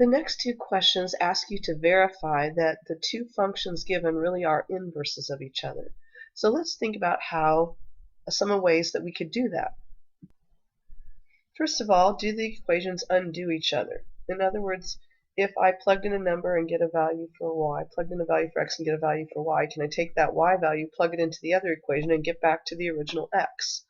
The next two questions ask you to verify that the two functions given really are inverses of each other. So let's think about some of the ways that we could do that. First of all, do the equations undo each other? In other words, if I plugged in a number and get a value for y, plugged in a value for x and get a value for y, can I take that y value, plug it into the other equation, and get back to the original x?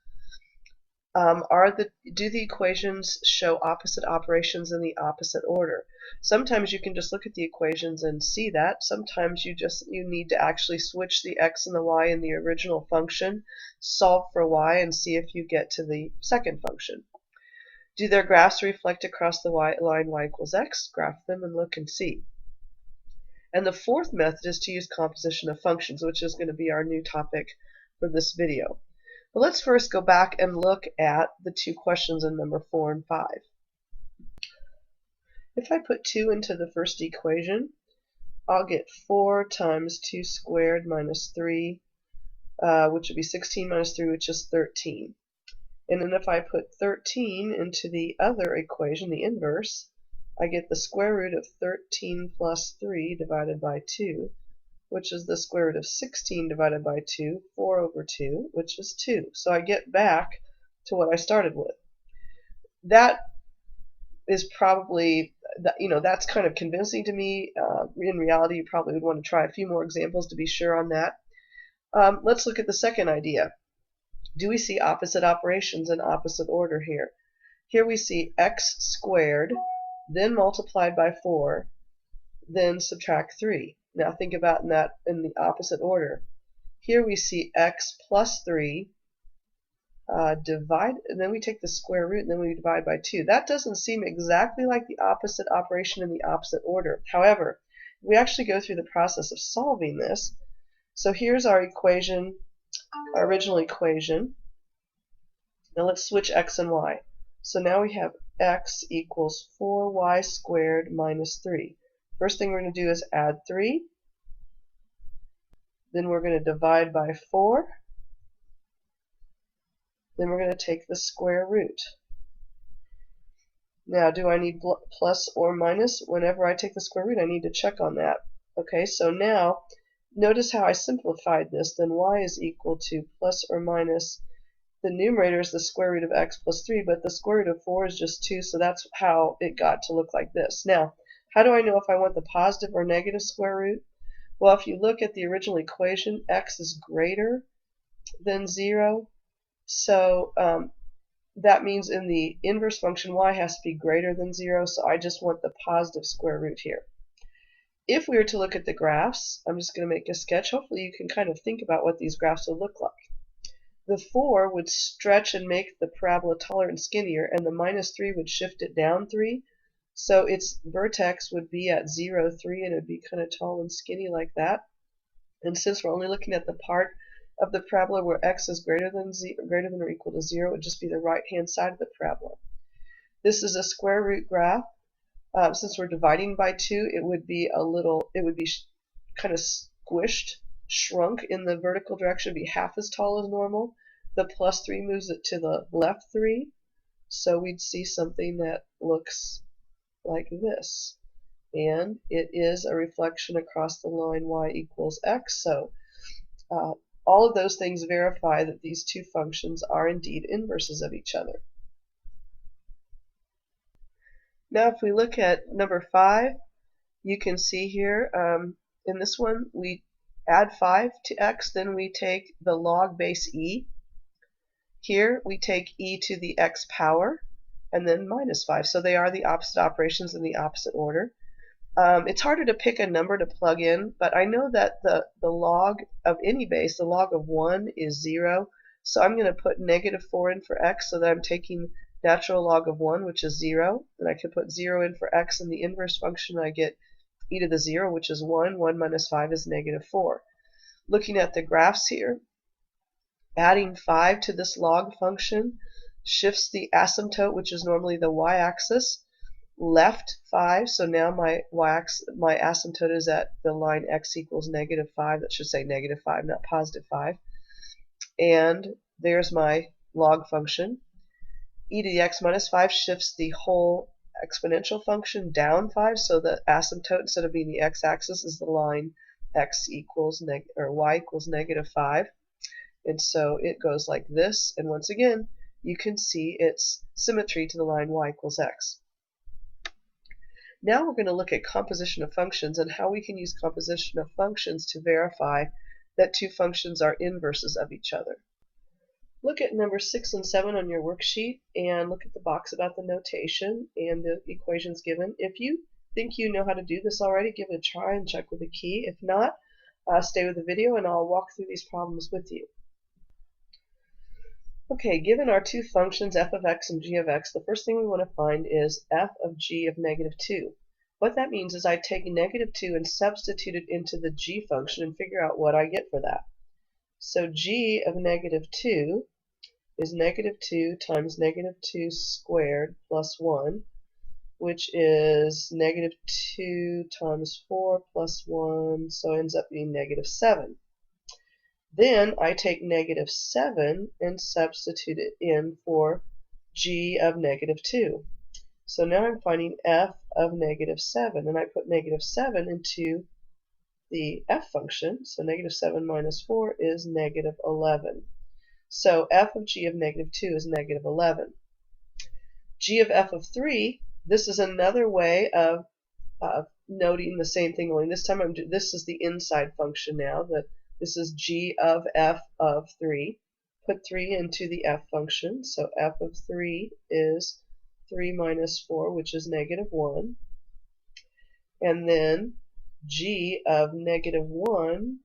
Do the equations show opposite operations in the opposite order? Sometimes you can just look at the equations and see that. Sometimes you need to actually switch the x and the y in the original function, solve for y, and see if you get to the second function. Do their graphs reflect across the line y equals x? Graph them and look and see. And the fourth method is to use composition of functions, which is going to be our new topic for this video. But let's first go back and look at the two questions in number 4 and 5. If I put 2 into the first equation, I'll get 4 times 2 squared minus 3, which would be 16 minus 3, which is 13. And then if I put 13 into the other equation, the inverse, I get the square root of 13 plus 3 divided by 2, which is the square root of 16 divided by 2, 4 over 2, which is 2. So I get back to what I started with. That is probably, that's kind of convincing to me. In reality, you probably would want to try a few more examples to be sure on that. Let's look at the second idea. Do we see opposite operations in opposite order here? Here we see x squared, then multiplied by 4, then subtract 3. Now think about that in the opposite order. Here we see x plus 3 divide, and then we take the square root, and then we divide by 2. That doesn't seem exactly like the opposite operation in the opposite order. However, we actually go through the process of solving this. So here's our equation, our original equation. Now let's switch x and y. So now we have x equals 4y squared minus 3. First thing we're going to do is add 3. Then we're going to divide by 4. Then we're going to take the square root. Now, do I need plus or minus? Whenever I take the square root, I need to check on that. Okay, so now, notice how I simplified this. Then y is equal to plus or minus. The numerator is the square root of x plus 3, but the square root of 4 is just 2, so that's how it got to look like this. Now, how do I know if I want the positive or negative square root? Well, if you look at the original equation, x is greater than 0. So that means in the inverse function, y has to be greater than 0. So I just want the positive square root here. If we were to look at the graphs, I'm just going to make a sketch. Hopefully you can kind of think about what these graphs would look like. The 4 would stretch and make the parabola taller and skinnier, and the minus 3 would shift it down 3. So its vertex would be at 0, 3, and it would be kind of tall and skinny like that. And since we're only looking at the part of the parabola where x is greater than or equal to 0, it would just be the right-hand side of the parabola. This is a square root graph. Since we're dividing by 2, it would be kind of squished, shrunk in the vertical direction, be half as tall as normal. The plus 3 moves it to the left 3, so we'd see something that looks like this. And it is a reflection across the line y equals x. So all of those things verify that these two functions are indeed inverses of each other. Now if we look at number 5, you can see here in this one we add 5 to x, then we take the log base e. Here we take e to the x power and then minus 5. So they are the opposite operations in the opposite order. It's harder to pick a number to plug in, but I know that the log of any base, the log of 1 is 0. So I'm going to put negative 4 in for x so that I'm taking natural log of 1, which is 0. And I can put 0 in for x in the inverse function. I get e to the 0, which is 1. 1 minus 5 is negative 4. Looking at the graphs here, adding 5 to this log function shifts the asymptote, which is normally the y-axis, left 5. So now my asymptote is at the line x equals negative 5. That should say negative 5, not positive 5. And there's my log function. E to the x minus 5 shifts the whole exponential function down 5, so the asymptote, instead of being the x-axis, is the line x equals y equals -5. And so it goes like this, and once again, you can see its symmetry to the line y equals x. Now we're going to look at composition of functions and how we can use composition of functions to verify that two functions are inverses of each other. Look at number 6 and 7 on your worksheet and look at the box about the notation and the equations given. If you think you know how to do this already, give it a try and check with the key. If not, stay with the video and I'll walk through these problems with you. Okay, given our two functions f of x and g of x, the first thing we want to find is f of g of -2. What that means is I take -2 and substitute it into the g function and figure out what I get for that. So g of -2 is -2 times -2 squared plus 1, which is -2 times 4 plus 1, so it ends up being -7. Then I take -7 and substitute it in for g of -2. So now I'm finding f of -7, and I put -7 into the f function, so -7 minus 4 is -11. So f of g of -2 is -11. G of f of 3, this is another way of noting the same thing, only this time this is the inside function now. This is g of f of 3. Put 3 into the f function, so f of 3 is 3 minus 4, which is -1. And then g of -1,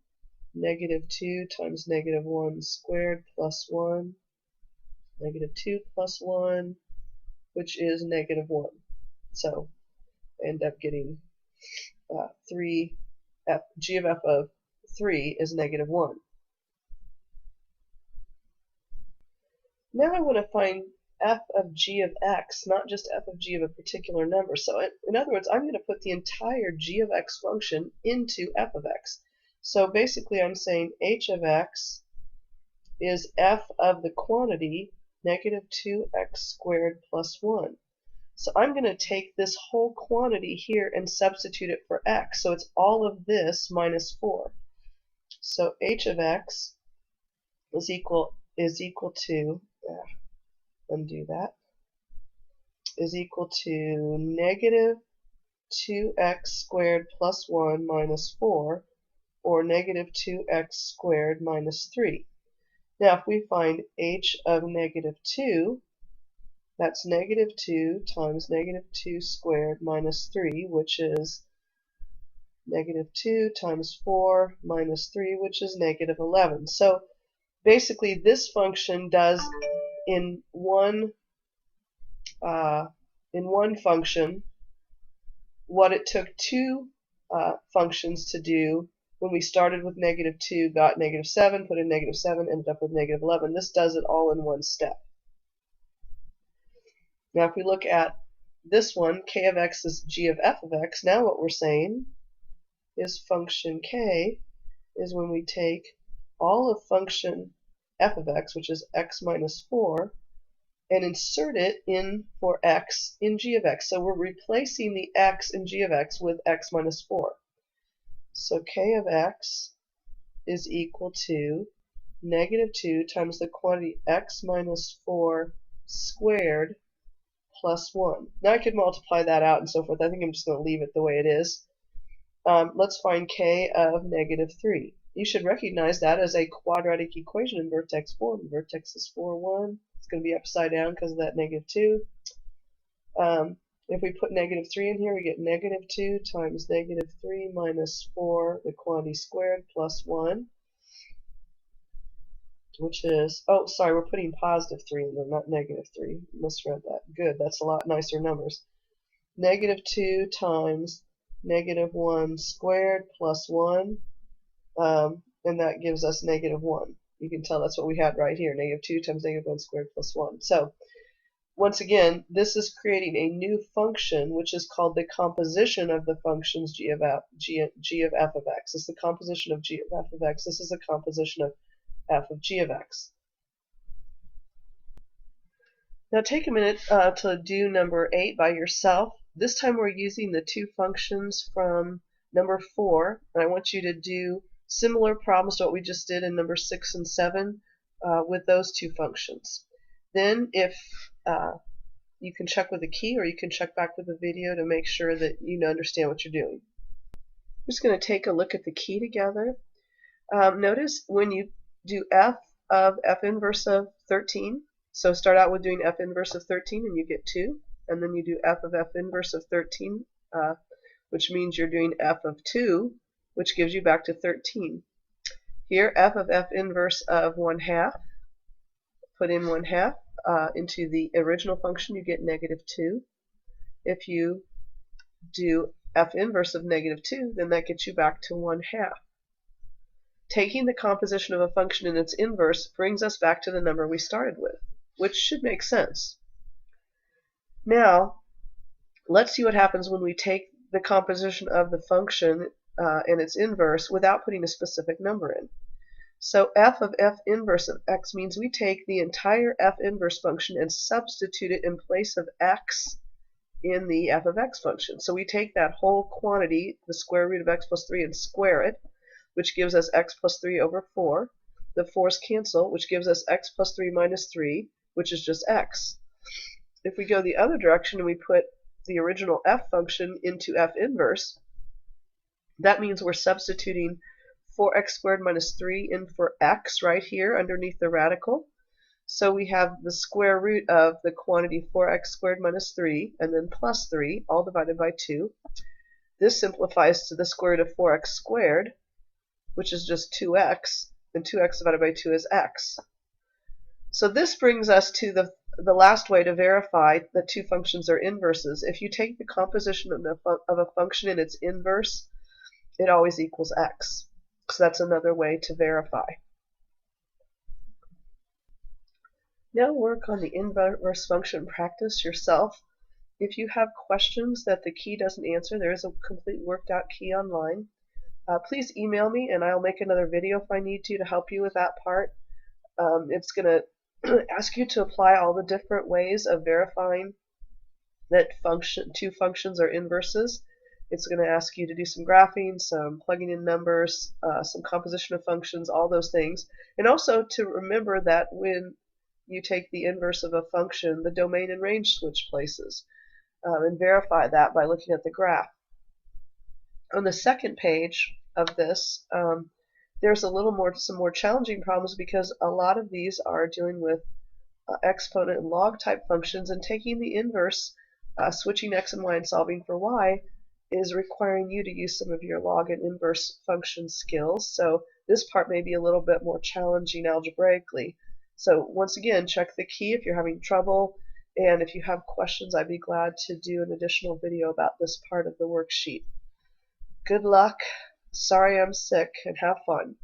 -2 times -1 squared plus 1, -2 plus 1, which is -1. So end up getting g of f of 3 is -1. Now I want to find f of g of x, not just f of g of a particular number. So in other words, I'm going to put the entire g of x function into f of x. So basically I'm saying h of x is f of the quantity -2x squared plus 1. So I'm going to take this whole quantity here and substitute it for x. So it's all of this minus 4. So h of x is equal to, undo that, is equal to -2x squared plus 1 minus 4, or -2x squared minus 3. Now if we find h of -2, that's -2 times -2 squared minus 3, which is -2 times 4 minus 3, which is -11. So basically this function does in one function what it took two functions to do when we started with -2, got -7, put in -7, ended up with -11. This does it all in one step. Now if we look at this one, k of x is g of f of x, now what we're saying is function k is when we take all of function f of x, which is x minus 4, and insert it in for x in g of x. So we're replacing the x in g of x with x minus 4. So k of x is equal to -2 times the quantity x minus 4 squared plus 1. Now I could multiply that out and so forth. I think I'm just going to leave it the way it is. Let's find k of -3. You should recognize that as a quadratic equation in vertex form. Vertex is 4, 1. It's going to be upside down because of that -2. If we put -3 in here, we get -2 times -3 minus 4, the quantity squared, plus 1, which is, oh, sorry, we're putting +3 in there, not -3. Misread that. Good, that's a lot nicer numbers. -2 times -1 squared plus 1, and that gives us -1. You can tell that's what we had right here, -2 times -1 squared plus 1. So once again, this is creating a new function which is called the composition of the functions g of f of x. It's the composition of g of f of x. This is the composition of f of g of x. Now take a minute to do number 8 by yourself. This time we're using the two functions from number 4, and I want you to do similar problems to what we just did in number 6 and 7 with those two functions. Then if you can check with the key, or you can check back with the video to make sure that you understand what you're doing. I'm just going to take a look at the key together. Notice when you do f of f inverse of 13, so start out with doing f inverse of 13 and you get 2, and then you do f of f inverse of 13, which means you're doing f of 2, which gives you back to 13. Here, f of f inverse of 1/2, put in 1/2 into the original function, you get -2. If you do f inverse of -2, then that gets you back to 1/2. Taking the composition of a function in its inverse brings us back to the number we started with, which should make sense. Now, let's see what happens when we take the composition of the function and its inverse without putting a specific number in. So f of f inverse of x means we take the entire f inverse function and substitute it in place of x in the f of x function. So we take that whole quantity, the square root of x plus 3, and square it, which gives us x plus 3 over 4. The 4's cancel, which gives us x plus 3 minus 3, which is just x. If we go the other direction and we put the original f function into f inverse, that means we're substituting 4x squared minus 3 in for x right here underneath the radical. So we have the square root of the quantity 4x squared minus 3 and then plus 3, all divided by 2. This simplifies to the square root of 4x squared, which is just 2x, and 2x divided by 2 is x. So this brings us to the last way to verify that two functions are inverses. If you take the composition of a function in its inverse, it always equals x. So that's another way to verify. Now work on the inverse function practice yourself. If you have questions that the key doesn't answer, there is a complete worked out key online. Please email me and I'll make another video if I need to help you with that part. It's going to ask you to apply all the different ways of verifying that two functions are inverses. It's going to ask you to do some graphing, some plugging in numbers, some composition of functions, all those things. And also to remember that when you take the inverse of a function, the domain and range switch places, and verify that by looking at the graph. On the second page of this, there's some more challenging problems because a lot of these are dealing with exponent and log type functions, and taking the inverse, switching x and y and solving for y, is requiring you to use some of your log and inverse function skills. So this part may be a little bit more challenging algebraically. So once again, check the key if you're having trouble, and if you have questions, I'd be glad to do an additional video about this part of the worksheet. Good luck. Sorry I'm sick, and have fun.